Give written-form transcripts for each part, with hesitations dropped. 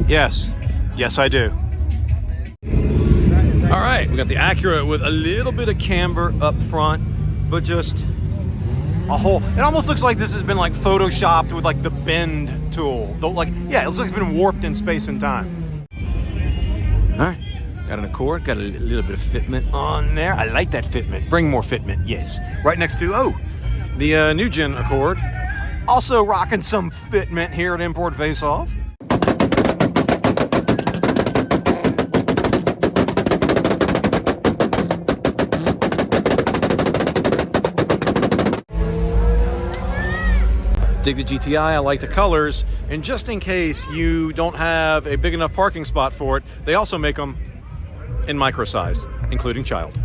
Yes. Yes, I do. All right, we got the Acura with a little bit of camber up front, but just a whole, it almost looks like this has been like photoshopped with like the bend tool. Like, yeah, it looks like it's been warped in space and time. All right, got an Accord, got a little bit of fitment on there. I like that fitment. Bring more fitment, yes. Right next to, the new gen Accord. Also rocking some fitment here at Import Face Off. Dig the GTI, I like the colors, and just in case you don't have a big enough parking spot for it, they also make them in micro-sized, including child.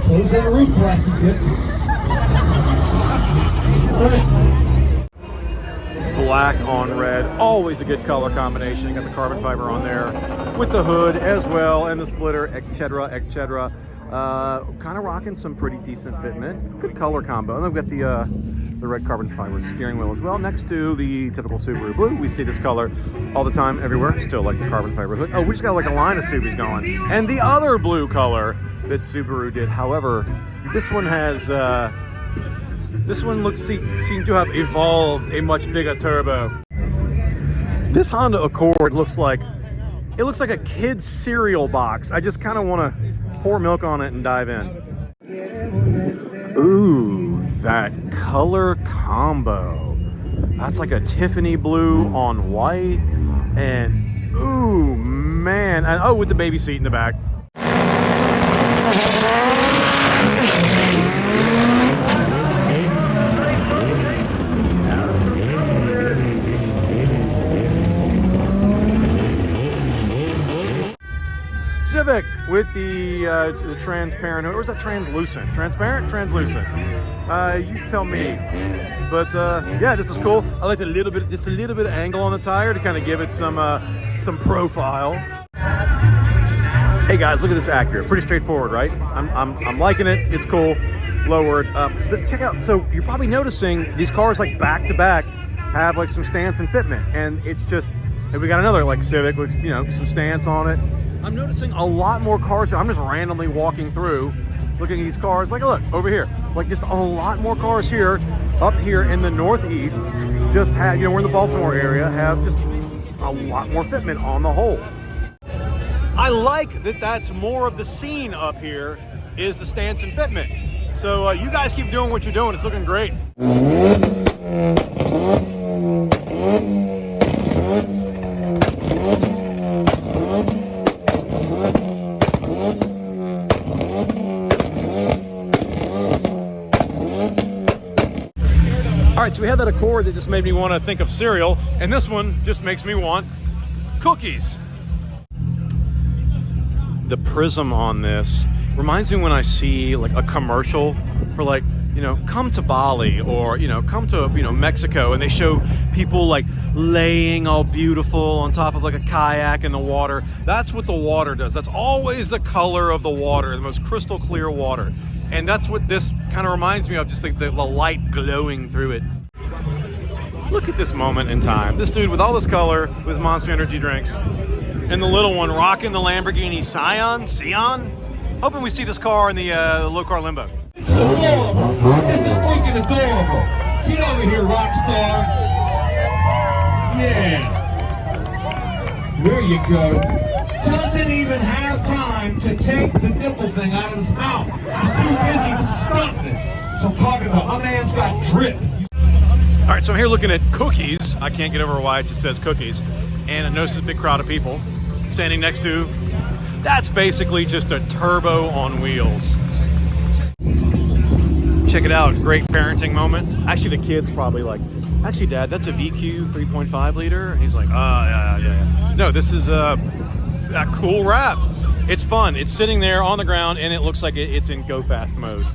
Close that roof plastic bit. Black on red, always a good color combination. You got the carbon fiber on there with the hood as well, and the splitter, etc., etc. Kind of rocking some pretty decent fitment. Good color combo. And then we've got the red carbon fiber steering wheel as well, next to the typical Subaru blue. We see this color all the time, everywhere. Still like the carbon fiber hood. Oh, we just got like a line of Subis going. And the other blue color that Subaru did. However, this one has, seems to have evolved a much bigger turbo. This Honda Accord looks like a kid's cereal box. I just kind of want to pour milk on it and dive in. Ooh, that color combo. That's like a Tiffany blue on white, and ooh, man. And oh, with the baby seat in the back. Civic with the transparent, or is that translucent? Transparent? Translucent. You tell me. But yeah, this is cool. I like just a little bit of angle on the tire to kind of give it some profile. Hey guys, look at this Acura. Pretty straightforward, right? I'm liking it. It's cool. Lowered. But check out. So you're probably noticing these cars like back to back have like some stance and fitment, and it's just. And we got another like Civic with some stance on it. I'm noticing a lot more cars here. I'm just randomly walking through, looking at these cars. Like, look, over here. Like, just a lot more cars here, up here in the Northeast. Just have, we're in the Baltimore area, have just a lot more fitment on the whole. I like that that's more of the scene up here, is the stance and fitment. So you guys keep doing what you're doing. It's looking great. All right, so we had that Accord that just made me want to think of cereal, and this one just makes me want cookies. The prism on this reminds me when I see like a commercial for like, come to Bali or, come to, Mexico, and they show people like laying all beautiful on top of like a kayak in the water. That's what the water does. That's always the color of the water, the most crystal clear water. And that's what this kind of reminds me of, just like the light glowing through it. Look at this moment in time. This dude with all this color, with his Monster Energy drinks, and the little one rocking the Lamborghini Scion. Hoping we see this car in the Low Car Limbo. This is adorable. This is freaking adorable. Get over here, rock star. Yeah. There you go. Doesn't even have time to take the nipple thing out of his mouth. He's too busy stunting it. So I'm talking about my man's got drip. All right, so I'm here looking at cookies. I can't get over why it just says cookies. And I noticed a big crowd of people standing next to. That's basically just a turbo on wheels. Check it out, great parenting moment. Actually, the kid's probably like, actually, Dad, that's a VQ 3.5 liter. And he's like, yeah. No, this is a cool wrap. It's fun. It's sitting there on the ground, and it looks like it's in go fast mode.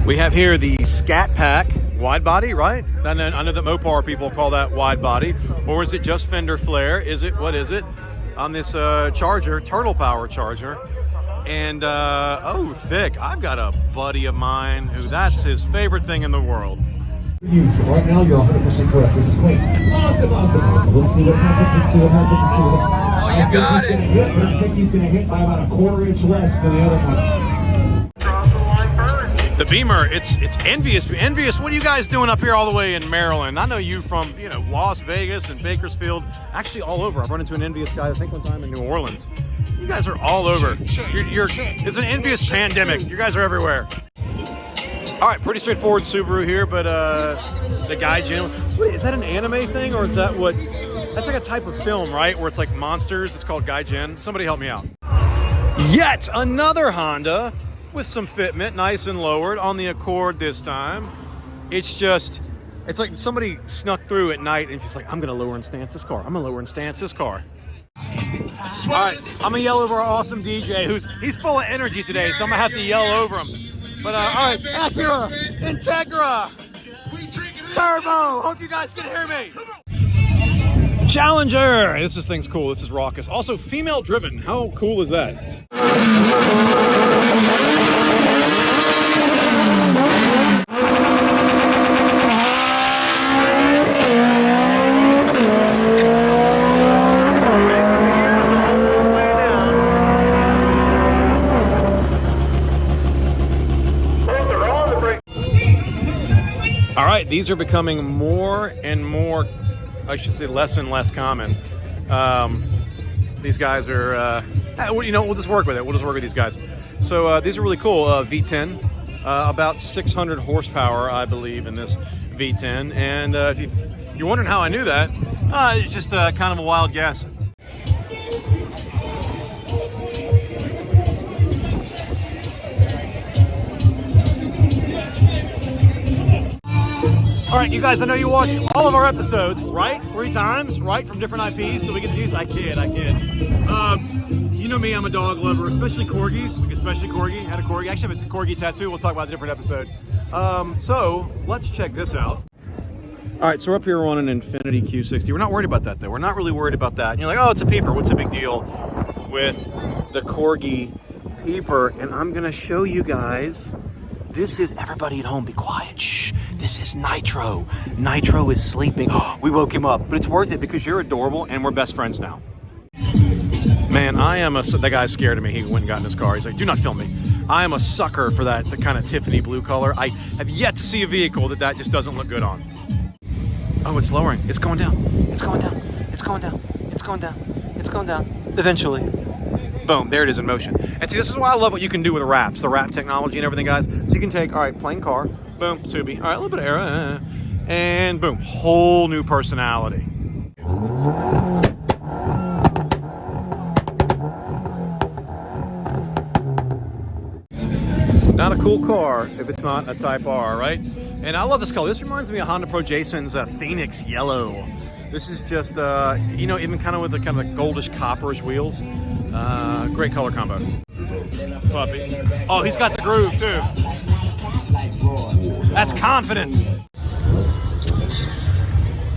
We have here the Scat Pack wide body, right? I know that Mopar people call that wide body. Or is it just fender flare? What is it? On this Charger, Turtle Power Charger. And, oh, thick. I've got a buddy of mine who that's his favorite thing in the world. Right now, you're 100% correct. This is great. Let's see what happens. Oh, you got it. I think he's going to hit by about a quarter inch less than the other one. The Beamer, it's envious. Envious, what are you guys doing up here all the way in Maryland? I know you from, Las Vegas and Bakersfield, actually all over. I've run into an envious guy, I think one time in New Orleans. You guys are all over. It's an envious pandemic. You guys are everywhere. All right, pretty straightforward Subaru here, but the Gaijin, wait, is that an anime thing or is that what? That's like a type of film, right? Where it's like monsters. It's called Gaijin. Somebody help me out. Yet another Honda with some fitment, nice and lowered on the Accord this time. It's like somebody snuck through at night and just like, I'm gonna lower and stance this car. I'm gonna lower and stance this car. All right, I'm gonna yell over our awesome DJ he's full of energy today, so I'm gonna have to yell over him. But all right, Acura, Integra, Turbo. Hope you guys can hear me. Challenger. This thing's cool. This is raucous. Also, female driven. How cool is that? All right, these are becoming more and more, I should say less and less common. These guys are, we'll just work with it. We'll just work with these guys. So these are really cool. V10, about 600 horsepower, I believe, in this V10. And if you're wondering how I knew that, it's just kind of a wild guess. All right, you guys, I know you watch all of our episodes, right? 3 times, right? From different IPs, so we get to use, I kid. You know me, I'm a dog lover, especially corgis, especially corgi. Had a corgi, actually have a corgi tattoo. We'll talk about a different episode. So let's check this out. All right, so we're up here on an Infiniti Q60. We're not worried about that though. We're not really worried about that. And you're like, oh, it's a peeper. What's the big deal with the corgi peeper? And I'm gonna show you guys. This is, everybody at home, be quiet. Shh. This is Nitro. Nitro is sleeping. We woke him up, but it's worth it because you're adorable and we're best friends now. Man, that guy's scared of me. He went and got in his car. He's like, do not film me. I am a sucker for the kind of Tiffany blue color. I have yet to see a vehicle that just doesn't look good on. Oh, it's lowering. It's going down. It's going down. It's going down. It's going down. It's going down. Eventually. Boom, there it is in motion. And see, this is why I love what you can do with wraps, the wrap technology and everything, guys. So you can take, all right, plain car, boom, Subi, all right, a little bit of air, and boom, whole new personality. Not a cool car if it's not a Type R, right? And I love this color. This reminds me of Honda Pro Jason's Phoenix Yellow. This is just, even kind of with the goldish copperish wheels. Great color combo. Puppy. Oh, he's got the groove too. That's confidence.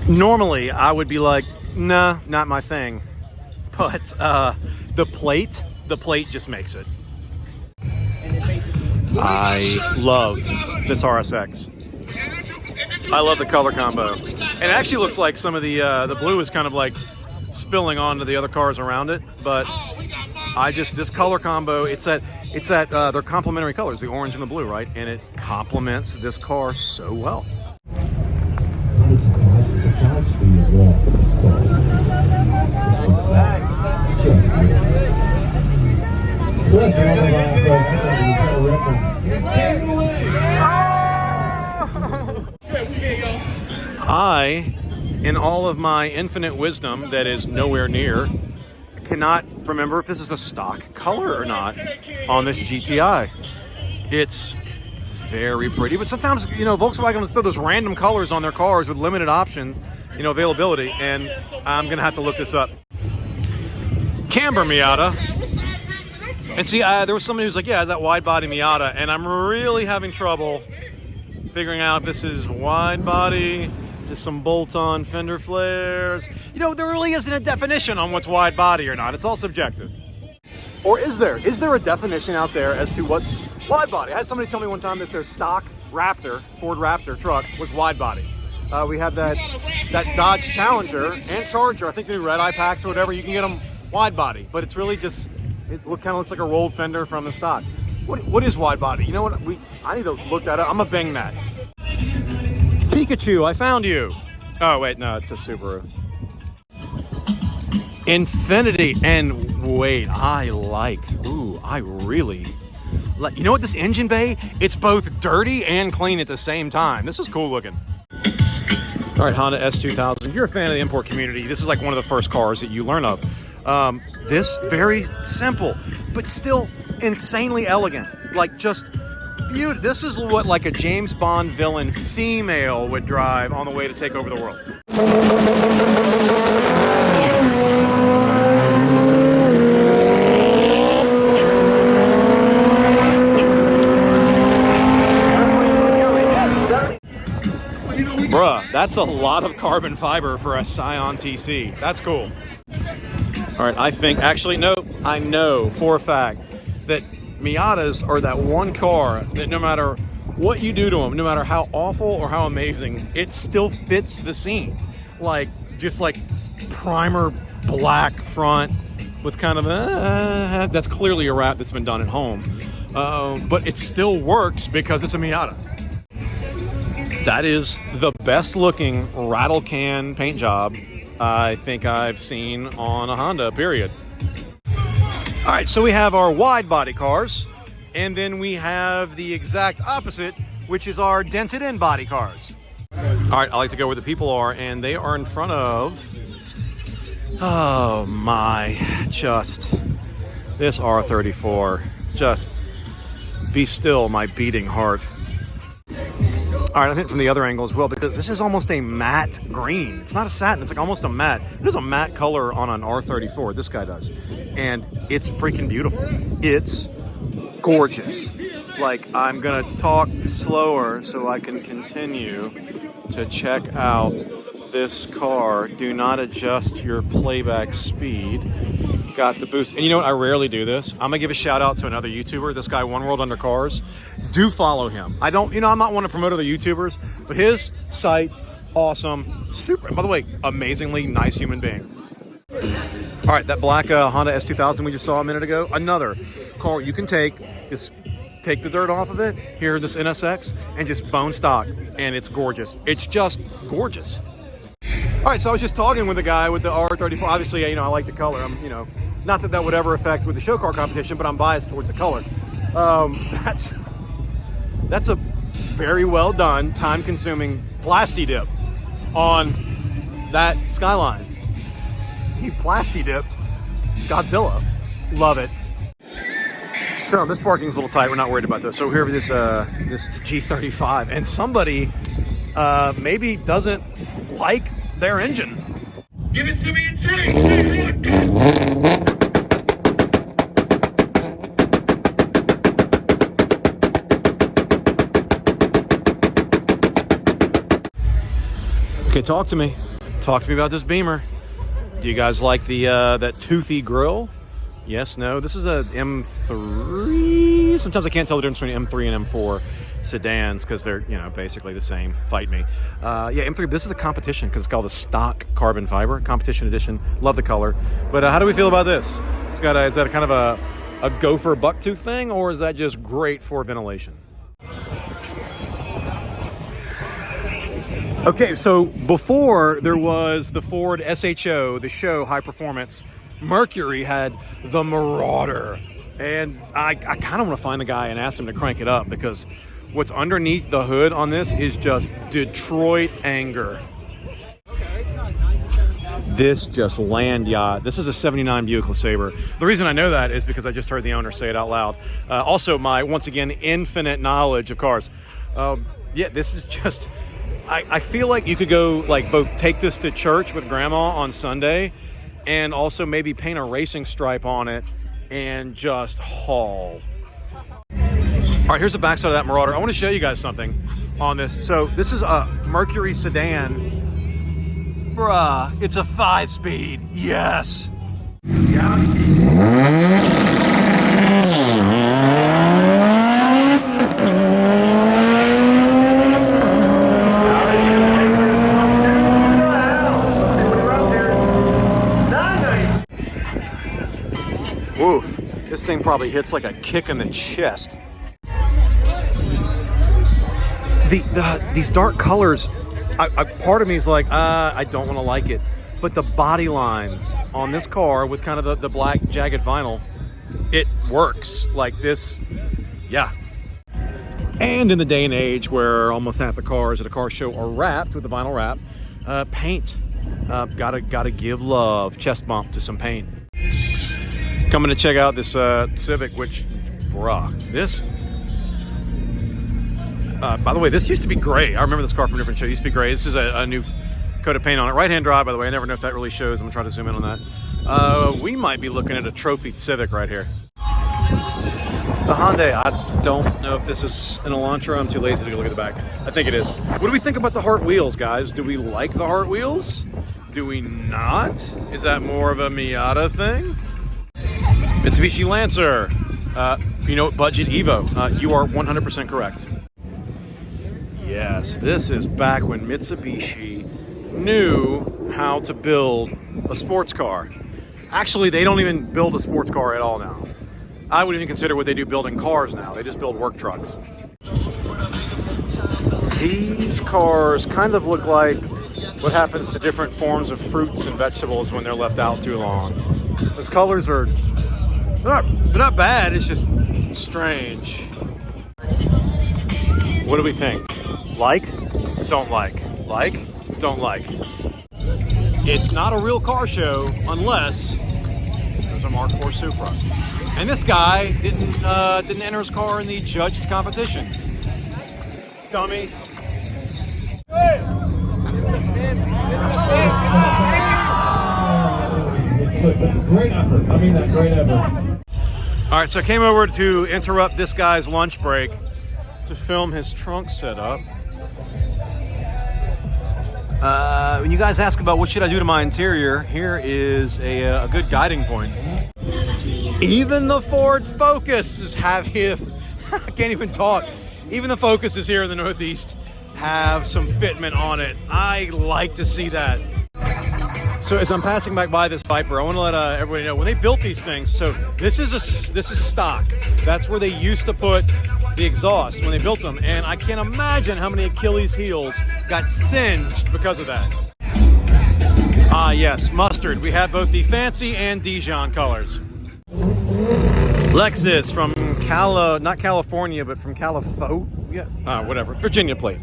Normally, I would be like, nah, not my thing. But the plate just makes it. I love this RSX. I love the color combo. And it actually looks like some of the blue is kind of like spilling onto the other cars around it, but this color combo, it's that they're complementary colors, the orange and the blue, right? And it complements this car so well. It's a 5-speed as well. I, in all of my infinite wisdom that is nowhere near, cannot remember if this is a stock color or not on this GTI. It's very pretty, but sometimes, Volkswagen will throw those random colors on their cars with limited option, availability, and I'm gonna have to look this up. Camber Miata. And see, there was somebody who's like, yeah, that wide body Miata, and I'm really having trouble figuring out if this is wide body, just some bolt-on fender flares. You know, there really isn't a definition on what's wide body or not. It's all subjective. Or is there? Is there a definition out there as to what's wide body? I had somebody tell me one time that their stock Raptor, Ford Raptor truck was wide body. We have that Dodge Challenger and Charger. I think the new red eye packs or whatever, you can get them wide body, but it's really just, it kind of looks like a rolled fender from the stock. What is wide body? You know what? I need to look that up. I'm gonna bang that. Pikachu, I found you. Oh wait, no, it's a Subaru. Infinity, and wait, I really like, you know what, this engine bay, it's both dirty and clean at the same time. This is cool looking. All right, Honda S2000. If you're a fan of the import community, this is like one of the first cars that you learn of. This very simple, but still insanely elegant. Like just beautiful. This is what like a James Bond villain female would drive on the way to take over the world. Bruh, that's a lot of carbon fiber for a Scion TC. That's cool. All right, I think, actually, no, I know for a fact that Miatas are that one car that no matter what you do to them, no matter how awful or how amazing, it still fits the scene. Like, just like primer black front with kind of a, that's clearly a wrap that's been done at home. But it still works because it's a Miata. That is the best looking rattle can paint job I think I've seen on a Honda, period. All right, so we have our wide body cars, and then we have the exact opposite, which is our dented in body cars. All right, I like to go where the people are, and they are in front of, oh my, just this R34. Just be still, my beating heart. All right, I'm hitting from the other angle as well because this is almost a matte green. It's not a satin, it's like almost a matte. It is a matte color on an R34, this guy does. And it's freaking beautiful. It's gorgeous. Like, I'm gonna talk slower so I can continue to check out this car. Do not adjust your playback speed. Got the boost. And you know what? I rarely do this. I'm gonna give a shout out to another YouTuber, this guy, One World Under Cars. Do follow him. I don't, you know, I'm not one to promote other YouTubers, but his site, awesome, super. By the way, amazingly nice human being. All right, that black Honda S2000 we just saw a minute ago, another car you can take, just take the dirt off of it, here, this NSX, and just bone stock, and it's gorgeous. It's just gorgeous. All right, so I was just talking with the guy with the R34. Obviously, you know, I like the color. I'm, you know, not that that would ever affect with the show car competition, but I'm biased towards the color. That's a very well done, time-consuming plasti dip on that Skyline. He plasti dipped Godzilla. Love it. So this parking's a little tight. We're not worried about this. So here this this G35, and somebody maybe doesn't like their engine. Give it to me in 3, 2, 1, go! Okay, talk to me. Talk to me about this Beamer. Do you guys like the that toothy grille? Yes, no. This is a M3. Sometimes I can't tell the difference between M3 and M4 sedans because they're, you know, basically the same. Fight me. Yeah, M3. This is the competition because it's called the stock carbon fiber competition edition. Love the color. But how do we feel about this? It's got is that a kind of a gopher bucktooth thing, or is that just great for ventilation? Okay, so before there was the Ford SHO, the show high performance, Mercury had the Marauder. And I kind of want to find the guy and ask him to crank it up because what's underneath the hood on this is just Detroit anger. This just land yacht. This is a 79 Buick LeSabre. The reason I know that is because I just heard the owner say it out loud. Also my, once again, infinite knowledge of cars. Yeah, this is just... I feel like you could go, like, both take this to church with grandma on Sunday and also maybe paint a racing stripe on it and just haul. All right, here's the backside of that Marauder. I want to show you guys something. on this. So this is a Mercury sedan. Bruh, it's a 5-speed. Yes. Oof, this thing probably hits like a kick in the chest. These dark colors, part of me is like, I don't want to like it. But the body lines on this car with kind of the black jagged vinyl, it works like this, yeah. And in the day and age where almost half the cars at a car show are wrapped with the vinyl wrap, paint, gotta give love, chest bump to some paint. Coming to check out this Civic, which, bruh, this, by the way, this used to be gray. I remember this car from a different show. It used to be gray. This is a new coat of paint on it. Right-hand drive, by the way. I never know if that really shows. I'm gonna try to zoom in on that. We might be looking at a trophy Civic right here. The Hyundai, I don't know if this is an Elantra. I'm too lazy to go look at the back. I think it is. What do we think about the Heart Wheels, guys? Do we like the Heart Wheels? Do we not? Is that more of a Miata thing? Mitsubishi Lancer, budget Evo. You are 100% correct. Yes, this is back when Mitsubishi knew how to build a sports car. Actually, they don't even build a sports car at all now. I wouldn't even consider what they do building cars now. They just build work trucks. These cars kind of look like what happens to different forms of fruits and vegetables when they're left out too long. Those colors are... They're not bad, it's just strange. What do we think? Like? Don't like. Like? Don't like. It's not a real car show unless there's a Mark IV Supra. And this guy didn't enter his car in the judged competition. Dummy. It's a great effort. I mean that, great effort. All right, so I came over to interrupt this guy's lunch break to film his trunk setup. When you guys ask about what should I do to my interior, here is a good guiding point. Even the Ford Focuses have I can't even talk. Even the Focuses here in the Northeast have some fitment on it. I like to see that. So as I'm passing back by this Viper, I want to let everybody know when they built these things. So this is stock. That's where they used to put the exhaust when they built them, and I can't imagine how many Achilles heels got singed because of that. Ah, yes, mustard. We have both the fancy and Dijon colors. Lexus from not California, but from whatever, Virginia plate.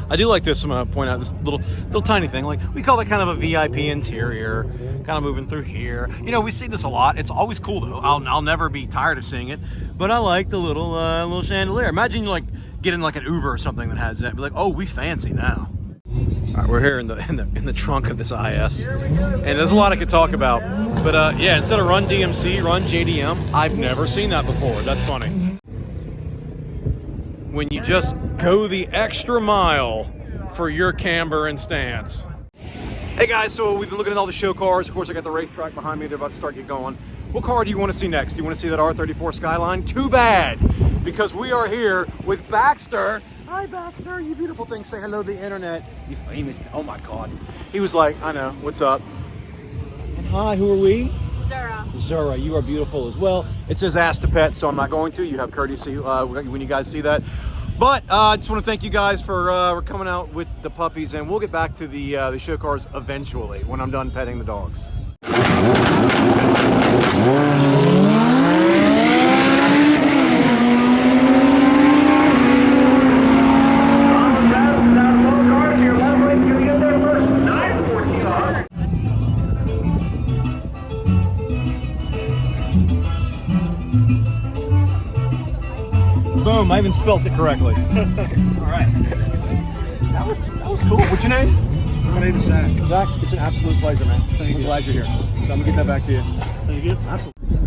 I do like this. I'm gonna point out this little tiny thing. Like, we call that kind of a VIP interior, kind of moving through here. You know, we see this a lot. It's always cool though. I'll never be tired of seeing it. But I like the little chandelier. Imagine you like getting like an Uber or something that has that. Be like, oh, we fancy now. All right, we're here in the trunk of this IS, and there's a lot I could talk about. But yeah, instead of run DMC, run JDM. I've never seen that before. That's funny. When you just go the extra mile for your camber and stance. Hey guys, so we've been looking at all the show cars. Of course, I got the racetrack behind me. They're about to start get going. What car do you want to see next? Do you want to see that R34 Skyline? Too bad, because we are here with Baxter. Hi, Baxter, you beautiful thing. Say hello to the internet. You famous. Oh my God. He was like, I know, what's up? And hi, who are we? Zura, you are beautiful as well. It says ask to pet, so I'm not going to. You have courtesy when you guys see that. But I just want to thank you guys for coming out with the puppies, and we'll get back to the show cars eventually when I'm done petting the dogs. Boom, I even spelt it correctly. All right. That was cool. What's your name? My name is Zach. Zach, it's an absolute pleasure, man. I'm glad you're here. So I'm going to get that back to you. Thank you. Absolutely.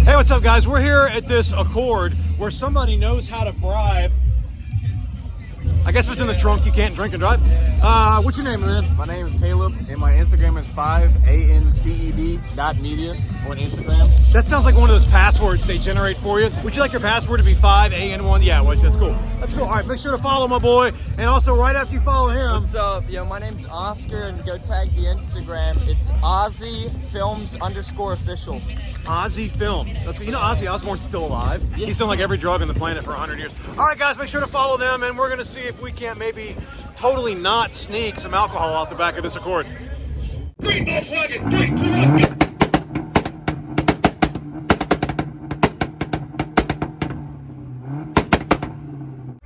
Hey, what's up, guys? We're here at this Accord where somebody knows how to bribe. I guess if it's in the trunk, you can't drink and drive. What's your name, man? My name is Caleb, and my Instagram is 5anced.media on Instagram. That sounds like one of those passwords they generate for you. Would you like your password to be 5AN1? Yeah, well, that's cool. That's cool. All right, make sure to follow my boy. And also, right after you follow him. What's up? Yo, my name's Oscar, and go tag the Instagram. It's OzzyFilms_official. Ozzy Films. That's you know Ozzy Osbourne's still alive. Yeah. He's done like every drug on the planet for 100 years. All right, guys, make sure to follow them, and we're gonna see if we can't maybe totally not sneak some alcohol out the back of this Accord. Green Volkswagen, 3, 2, 1.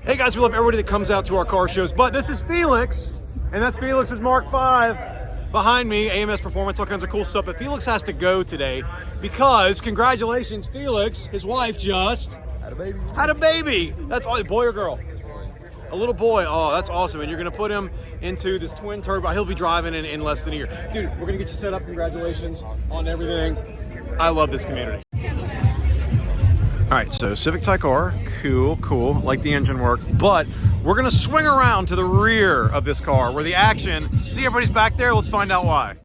Hey guys, we love everybody that comes out to our car shows, but this is Felix, and that's Felix's Mark V. Behind me, AMS Performance, all kinds of cool stuff. But Felix has to go today because, congratulations, Felix, his wife just had a baby. That's all, boy or girl? A little boy. Oh, that's awesome. And you're going to put him into this twin turbo. He'll be driving in less than a year. Dude, we're going to get you set up. Congratulations on everything. I love this community. All right, so Civic Type R, cool, like the engine work, but we're gonna swing around to the rear of this car where the action, see everybody's back there? Let's find out why.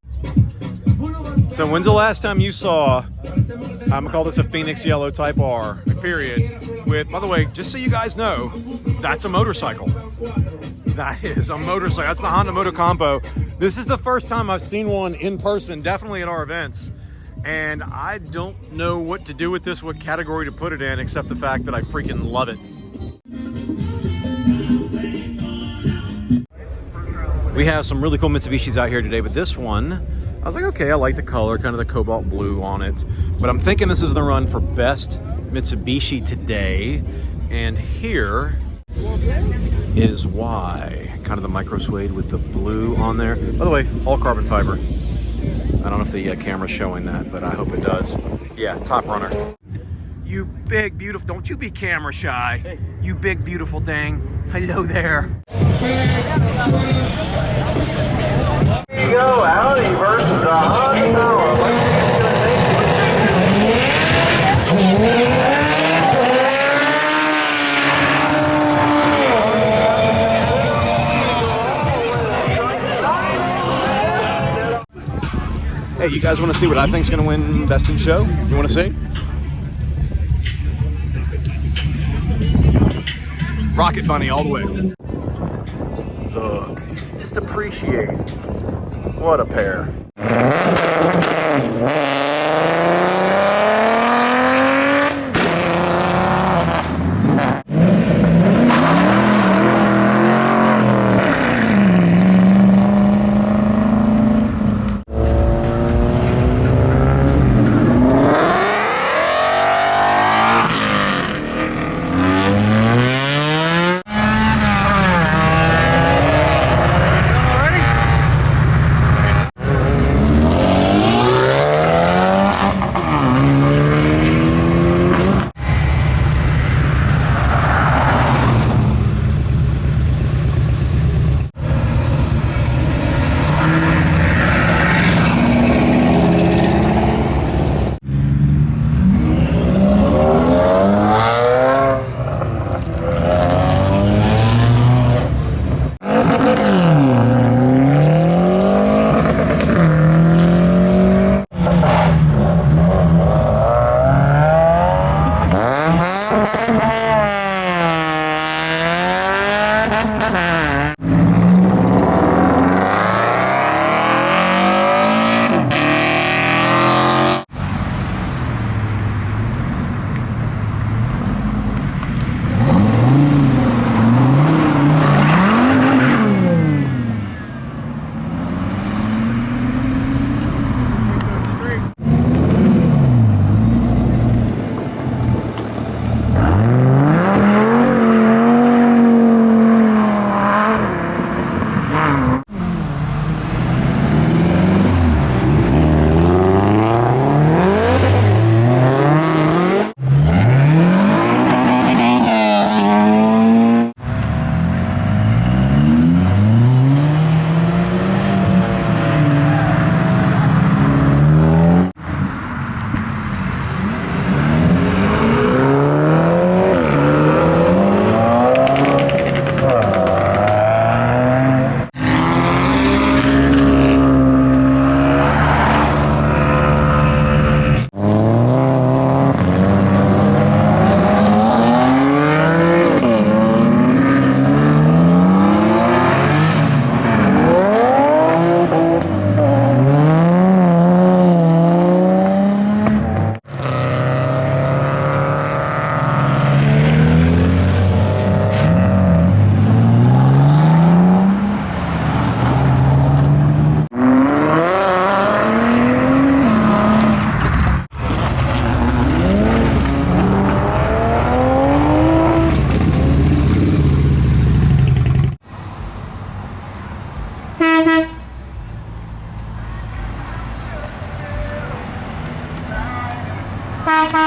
So when's the last time you saw, I'm gonna call this a Phoenix Yellow Type R, period, with, by the way, just so you guys know, that's a motorcycle. That is a motorcycle, that's the Honda Moto Combo. This is the first time I've seen one in person, definitely at our events. And I don't know what to do with this, what category to put it in, except the fact that I freaking love it. We have some really cool Mitsubishis out here today, but this one, I was like, okay, I like the color, kind of the cobalt blue on it. But I'm thinking this is the run for best Mitsubishi today. And here is why. Kind of the micro suede with the blue on there. By the way, all carbon fiber. I don't know if the camera's showing that, but I hope it does. Yeah, top runner. You big, beautiful, don't you be camera shy. Hey. You big, beautiful thing. Hello there. Here you go, Audi versus a Honda. Hey, you guys want to see what I think's going to win Best in Show? You want to see? Rocket Bunny all the way. Look, just appreciate. What a pair.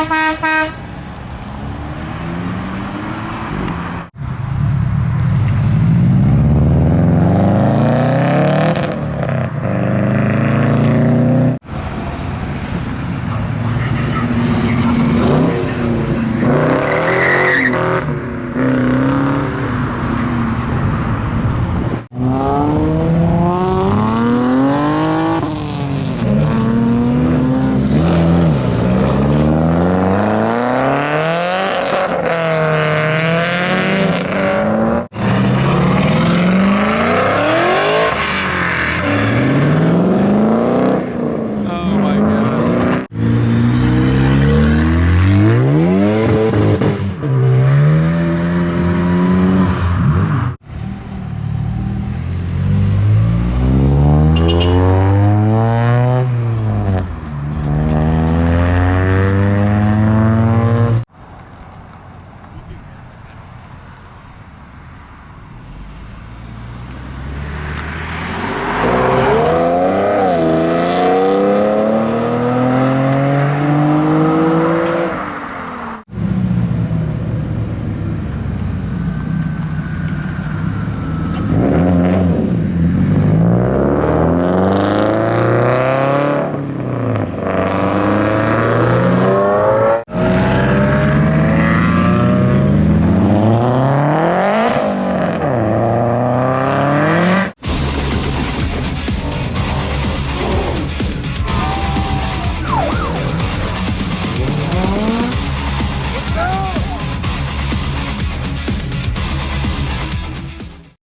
Thank you.